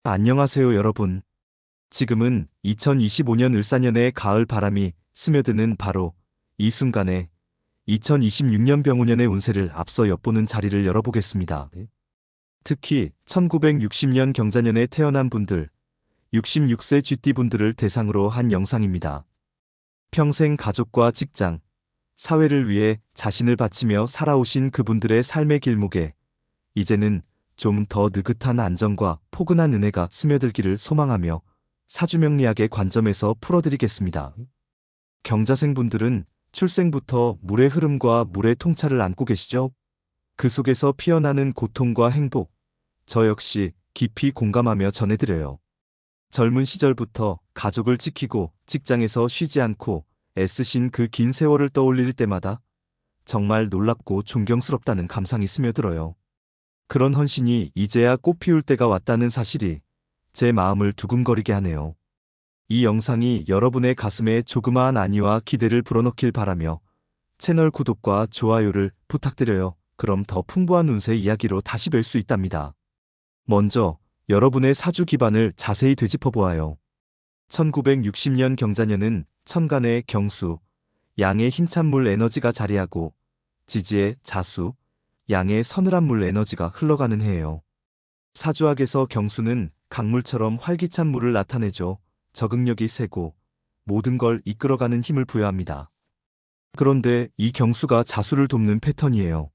안녕하세요, 여러분. 지금은 2025년 을사년의 가을 바람이 스며드는 바로 이 순간에 2026년 병오년의 운세를 앞서 엿보는 자리를 열어보겠습니다. 특히 1960년 경자년에 태어난 분들, 66세 쥐띠분들을 대상으로 한 영상입니다. 평생 가족과 직장, 사회를 위해 자신을 바치며 살아오신 그분들의 삶의 길목에 이제는 좀 더 느긋한 안정과 포근한 은혜가 스며들기를 소망하며 사주명리학의 관점에서 풀어드리겠습니다. 경자생분들은 출생부터 물의 흐름과 물의 통찰을 안고 계시죠? 그 속에서 피어나는 고통과 행복, 저 역시 깊이 공감하며 전해드려요. 젊은 시절부터 가족을 지키고 직장에서 쉬지 않고 애쓰신 그 긴 세월을 떠올릴 때마다 정말 놀랍고 존경스럽다는 감상이 스며들어요. 그런 헌신이 이제야 꽃피울 때가 왔다는 사실이 제 마음을 두근거리게 하네요. 이 영상이 여러분의 가슴에 조그마한 안위와 기대를 불어넣길 바라며 채널 구독과 좋아요를 부탁드려요. 그럼 더 풍부한 운세 이야기로 다시 뵐 수 있답니다. 먼저 여러분의 사주 기반을 자세히 되짚어 보아요. 1960년 경자년은 천간의 경수, 양의 힘찬 물 에너지가 자리하고 지지의 자수, 양의 서늘한 물 에너지가 흘러가는 해예요. 사주학에서 경수는 강물처럼 활기찬 물을 나타내죠. 적응력이 세고 모든 걸 이끌어가는 힘을 부여합니다. 그런데 이 경수가 자수를 돕는 패턴이에요.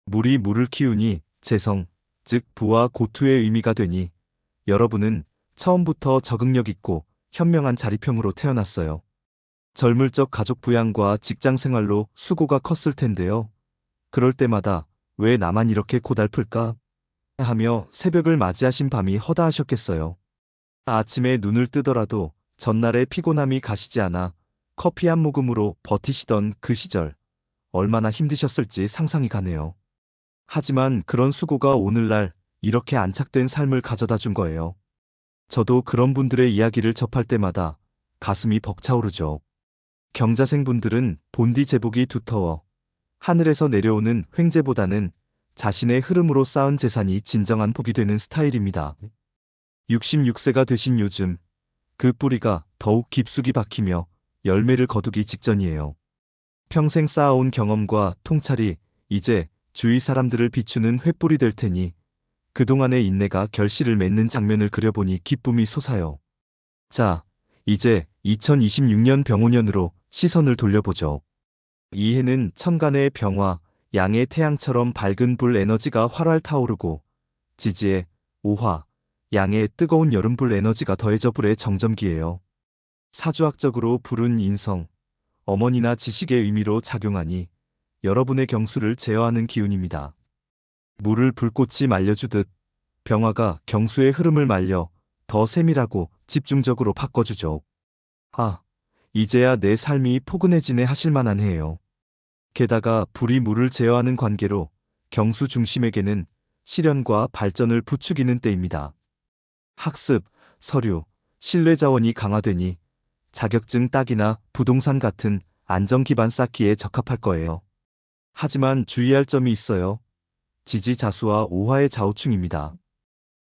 물이 물을 키우니 재성, 즉 부와 고투의 의미가 되니 여러분은 처음부터 적응력 있고 현명한 자리평으로 태어났어요. 젊을 적 가족 부양과 직장 생활로 수고가 컸을 텐데요. 그럴 때마다 왜 나만 이렇게 고달플까? 하며 새벽을 맞이하신 밤이 허다하셨겠어요. 아침에 눈을 뜨더라도 전날의 피곤함이 가시지 않아 커피 한 모금으로 버티시던 그 시절, 얼마나 힘드셨을지 상상이 가네요. 하지만 그런 수고가 오늘날 이렇게 안착된 삶을 가져다 준 거예요. 저도 그런 분들의 이야기를 접할 때마다 가슴이 벅차오르죠. 경자생분들은 본디 제복이 두터워 하늘에서 내려오는 횡재보다는 자신의 흐름으로 쌓은 재산이 진정한 복이 되는 스타일입니다. 66세가 되신 요즘 그 뿌리가 더욱 깊숙이 박히며 열매를 거두기 직전이에요. 평생 쌓아온 경험과 통찰이 이제 주위 사람들을 비추는 횃불이 될 테니 그동안의 인내가 결실을 맺는 장면을 그려보니 기쁨이 솟아요. 자, 이제 2026년 병오년으로 시선을 돌려보죠. 이 해는 천간의 병화, 양의 태양처럼 밝은 불 에너지가 활활 타오르고 지지의 오화, 양의 뜨거운 여름불 에너지가 더해져 불의 정점기예요. 사주학적으로 불은 인성, 어머니나 지식의 의미로 작용하니 여러분의 경수를 제어하는 기운입니다. 물을 불꽃이 말려주듯 병화가 경수의 흐름을 말려 더 세밀하고 집중적으로 바꿔주죠. 아, 이제야 내 삶이 포근해지네 하실 만한 해예요. 게다가 불이 물을 제어하는 관계로 경수 중심에게는 실현과 발전을 부추기는 때입니다. 학습, 서류, 신뢰 자원이 강화되니 자격증 따기나 부동산 같은 안정 기반 쌓기에 적합할 거예요. 하지만 주의할 점이 있어요. 지지자수와 오화의 좌우충입니다.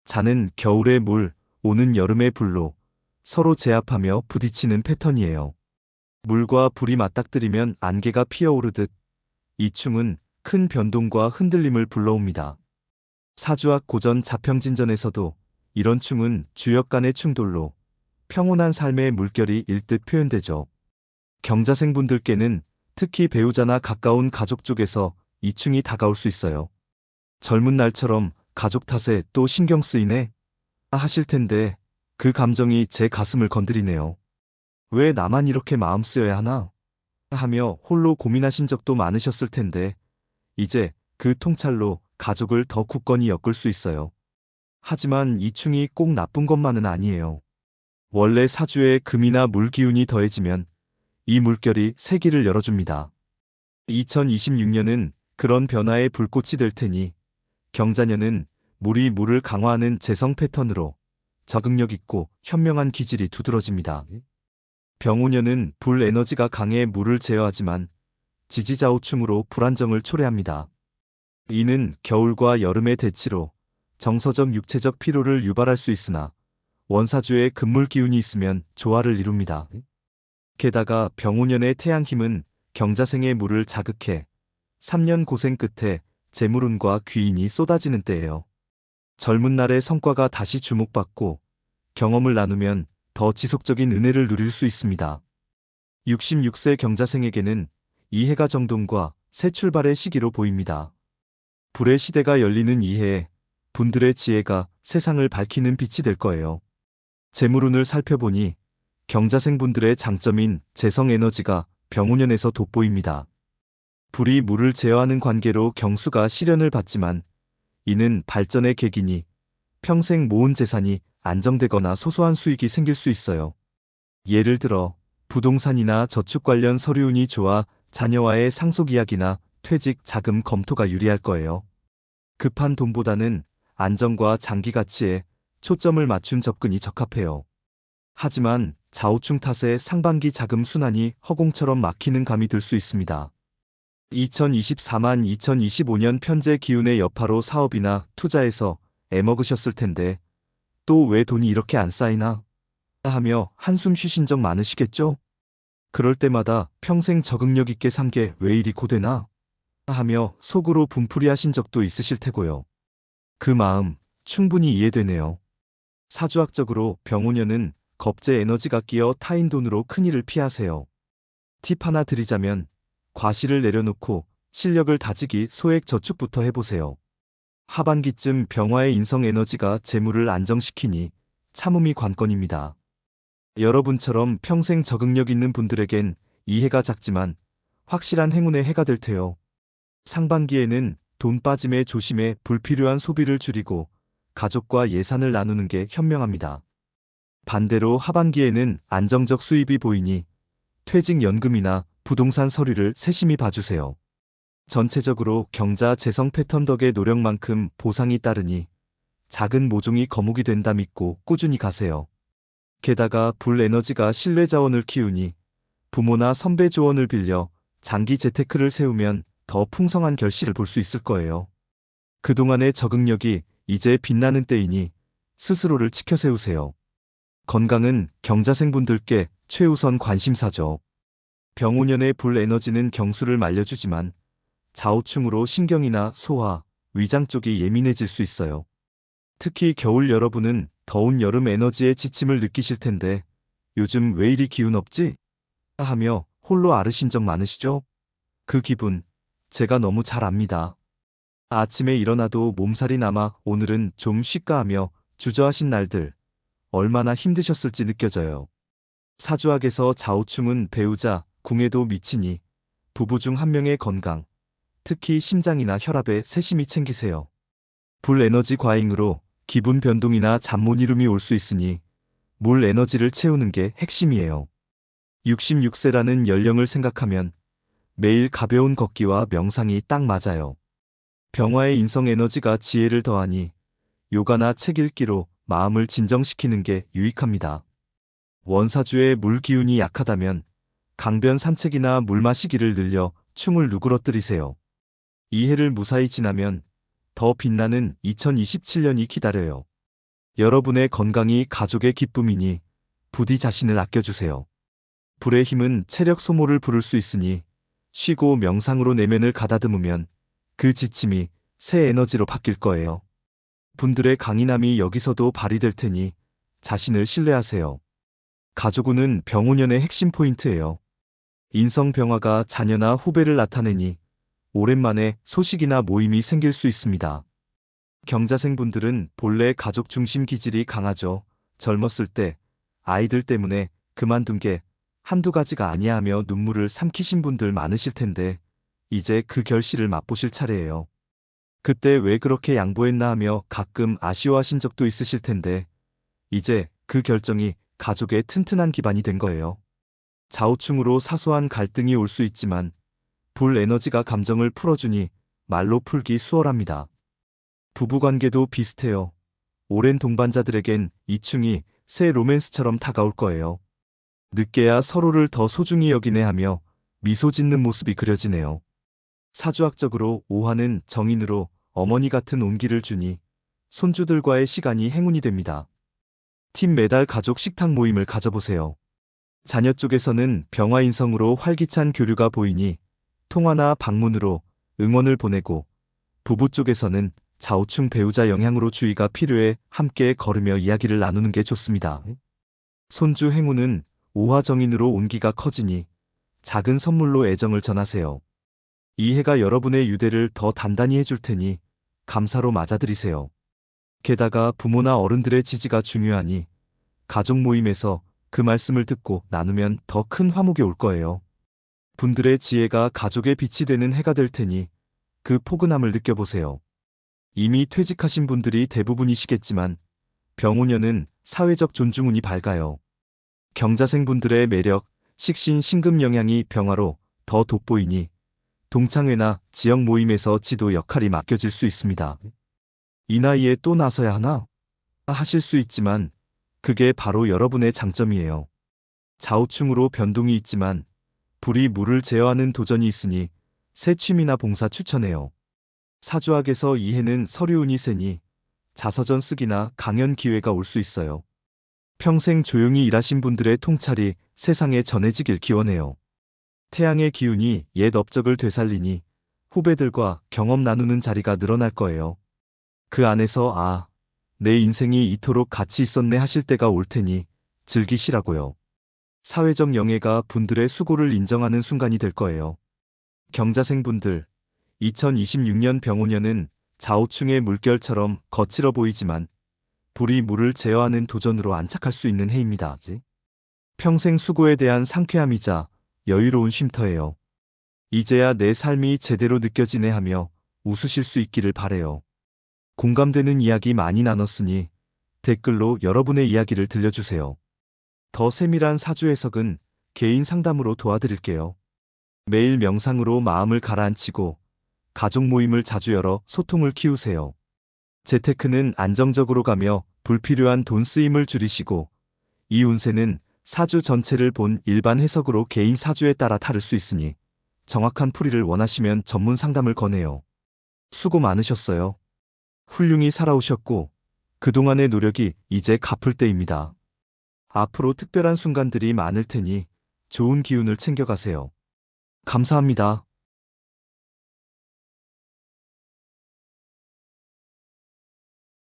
자는 겨울의 물, 오는 여름의 불로 서로 제압하며 부딪히는 패턴이에요. 물과 불이 맞닥뜨리면 안개가 피어오르듯 이 충은 큰 변동과 흔들림을 불러옵니다. 사주학 고전 자평진전에서도 이런 충은 주역 간의 충돌로 평온한 삶의 물결이 일듯 표현되죠. 경자생분들께는 특히 배우자나 가까운 가족 쪽에서 이 충이 다가올 수 있어요. 젊은 날처럼 가족 탓에 또 신경 쓰이네? 하실 텐데 그 감정이 제 가슴을 건드리네요. 왜 나만 이렇게 마음 쓰여야 하나? 하며 홀로 고민하신 적도 많으셨을 텐데 이제 그 통찰로 가족을 더 굳건히 엮을 수 있어요. 하지만 이 충이 꼭 나쁜 것만은 아니에요. 원래 사주에 금이나 물 기운이 더해지면 이 물결이 세기를 열어줍니다. 2026년은 그런 변화의 불꽃이 될 테니 경자년은 물이 물을 강화하는 재성 패턴으로 적응력 있고 현명한 기질이 두드러집니다. 병오년은 불 에너지가 강해 물을 제어하지만 지지자우충으로 불안정을 초래합니다. 이는 겨울과 여름의 대치로 정서적 육체적 피로를 유발할 수 있으나 원사주에 금물 기운이 있으면 조화를 이룹니다. 게다가 병오년의 태양힘은 경자생의 물을 자극해 3년 고생 끝에 재물운과 귀인이 쏟아지는 때예요. 젊은 날의 성과가 다시 주목받고 경험을 나누면 더 지속적인 은혜를 누릴 수 있습니다. 66세 경자생에게는 이 해가 정동과 새 출발의 시기로 보입니다. 불의 시대가 열리는 이 해에 분들의 지혜가 세상을 밝히는 빛이 될 거예요. 재물운을 살펴보니 경자생분들의 장점인 재성 에너지가 병오년에서 돋보입니다. 불이 물을 제어하는 관계로 경수가 시련을 받지만 이는 발전의 계기니 평생 모은 재산이 안정되거나 소소한 수익이 생길 수 있어요. 예를 들어 부동산이나 저축 관련 서류운이 좋아 자녀와의 상속 이야기나 퇴직, 자금 검토가 유리할 거예요. 급한 돈보다는 안정과 장기 가치에 초점을 맞춘 접근이 적합해요. 하지만 좌우충 탓에 상반기 자금 순환이 허공처럼 막히는 감이 들 수 있습니다. 2024-2025년 편제 기운의 여파로 사업이나 투자에서 애먹으셨을 텐데 또 왜 돈이 이렇게 안 쌓이나 하며 한숨 쉬신 적 많으시겠죠? 그럴 때마다 평생 적응력 있게 산 게 왜 이리 고되나 하며 속으로 분풀이하신 적도 있으실 테고요. 그 마음 충분히 이해되네요. 사주학적으로 병오년은 겁재 에너지가 끼어 타인 돈으로 큰일을 피하세요. 팁 하나 드리자면 과시를 내려놓고 실력을 다지기 소액 저축부터 해보세요. 하반기쯤 병화의 인성 에너지가 재물을 안정시키니 참음이 관건입니다. 여러분처럼 평생 적응력 있는 분들에겐 이 해가 작지만 확실한 행운의 해가 될 테요. 상반기에는 돈 빠짐에 조심해 불필요한 소비를 줄이고 가족과 예산을 나누는 게 현명합니다. 반대로 하반기에는 안정적 수입이 보이니 퇴직연금이나 부동산 서류를 세심히 봐주세요. 전체적으로 경자 재성 패턴 덕의 노력만큼 보상이 따르니 작은 모종이 거목이 된다 믿고 꾸준히 가세요. 게다가 불 에너지가 신뢰 자원을 키우니 부모나 선배 조언을 빌려 장기 재테크를 세우면 더 풍성한 결실을 볼 수 있을 거예요. 그동안의 적응력이 이제 빛나는 때이니 스스로를 지켜 세우세요. 건강은 경자생분들께 최우선 관심사죠. 병오년의 불 에너지는 경수를 말려주지만 좌우충으로 신경이나 소화, 위장 쪽이 예민해질 수 있어요. 특히 겨울 여러분은 더운 여름 에너지에 지침을 느끼실 텐데 요즘 왜 이리 기운 없지? 하며 홀로 앓으신 적 많으시죠? 그 기분 제가 너무 잘 압니다. 아침에 일어나도 몸살이 남아 오늘은 좀 쉴까 하며 주저하신 날들 얼마나 힘드셨을지 느껴져요. 사주학에서 좌우충은 배우자, 궁에도 미치니 부부 중 한 명의 건강, 특히 심장이나 혈압에 세심히 챙기세요. 불 에너지 과잉으로 기분 변동이나 잠 못 이룸이 올 수 있으니 물 에너지를 채우는 게 핵심이에요. 66세라는 연령을 생각하면 매일 가벼운 걷기와 명상이 딱 맞아요. 병화의 인성 에너지가 지혜를 더하니 요가나 책 읽기로 마음을 진정시키는 게 유익합니다. 원사주의 물 기운이 약하다면 강변 산책이나 물 마시기를 늘려 충을 누그러뜨리세요. 이 해를 무사히 지나면 더 빛나는 2027년이 기다려요. 여러분의 건강이 가족의 기쁨이니 부디 자신을 아껴주세요. 불의 힘은 체력 소모를 부를 수 있으니 쉬고 명상으로 내면을 가다듬으면 그 지침이 새 에너지로 바뀔 거예요. 분들의 강인함이 여기서도 발휘될 테니 자신을 신뢰하세요. 가족운은 병오년의 핵심 포인트예요. 인성병화가 자녀나 후배를 나타내니 오랜만에 소식이나 모임이 생길 수 있습니다. 경자생분들은 본래 가족 중심 기질이 강하죠. 젊었을 때 아이들 때문에 그만둔 게 한두 가지가 아니야 하며 눈물을 삼키신 분들 많으실 텐데 이제 그 결실을 맛보실 차례예요. 그때 왜 그렇게 양보했나 하며 가끔 아쉬워하신 적도 있으실 텐데 이제 그 결정이 가족의 튼튼한 기반이 된 거예요. 좌우충으로 사소한 갈등이 올 수 있지만 불 에너지가 감정을 풀어주니 말로 풀기 수월합니다. 부부관계도 비슷해요. 오랜 동반자들에겐 이충이 새 로맨스처럼 다가올 거예요. 늦게야 서로를 더 소중히 여기네 하며 미소 짓는 모습이 그려지네요. 사주학적으로 오화는 정인으로 어머니 같은 온기를 주니 손주들과의 시간이 행운이 됩니다. 팀 매달 가족 식탁 모임을 가져보세요. 자녀 쪽에서는 병화인성으로 활기찬 교류가 보이니 통화나 방문으로 응원을 보내고, 부부 쪽에서는 좌우충 배우자 영향으로 주의가 필요해 함께 걸으며 이야기를 나누는 게 좋습니다. 손주 행운은 오화정인으로 온기가 커지니 작은 선물로 애정을 전하세요. 이 해가 여러분의 유대를 더 단단히 해줄 테니 감사로 맞아들이세요. 게다가 부모나 어른들의 지지가 중요하니 가족 모임에서 그 말씀을 듣고 나누면 더 큰 화목이 올 거예요. 분들의 지혜가 가족의 빛이 되는 해가 될 테니 그 포근함을 느껴보세요. 이미 퇴직하신 분들이 대부분이시겠지만 병오년은 사회적 존중운이 밝아요. 경자생분들의 매력, 식신, 신금 영향이 병화로 더 돋보이니 동창회나 지역 모임에서 지도 역할이 맡겨질 수 있습니다. 이 나이에 또 나서야 하나? 하실 수 있지만 그게 바로 여러분의 장점이에요. 좌우충으로 변동이 있지만 불이 물을 제어하는 도전이 있으니 새 취미나 봉사 추천해요. 사주학에서 이 해는 서류운이 세니 자서전 쓰기나 강연 기회가 올 수 있어요. 평생 조용히 일하신 분들의 통찰이 세상에 전해지길 기원해요. 태양의 기운이 옛 업적을 되살리니 후배들과 경험 나누는 자리가 늘어날 거예요. 그 안에서 내 인생이 이토록 가치 있었네 하실 때가 올 테니 즐기시라고요. 사회적 영예가 분들의 수고를 인정하는 순간이 될 거예요. 경자생분들, 2026년 병오년은 좌우충의 물결처럼 거칠어 보이지만 불이 물을 제어하는 도전으로 안착할 수 있는 해입니다. 평생 수고에 대한 상쾌함이자 여유로운 쉼터예요. 이제야 내 삶이 제대로 느껴지네 하며 웃으실 수 있기를 바래요. 공감되는 이야기 많이 나눴으니 댓글로 여러분의 이야기를 들려주세요. 더 세밀한 사주 해석은 개인 상담으로 도와드릴게요. 매일 명상으로 마음을 가라앉히고 가족 모임을 자주 열어 소통을 키우세요. 재테크는 안정적으로 가며 불필요한 돈 쓰임을 줄이시고, 이 운세는 사주 전체를 본 일반 해석으로 개인 사주에 따라 다를 수 있으니 정확한 풀이를 원하시면 전문 상담을 권해요. 수고 많으셨어요. 훌륭히 살아오셨고 그동안의 노력이 이제 갚을 때입니다. 앞으로 특별한 순간들이 많을 테니 좋은 기운을 챙겨가세요. 감사합니다.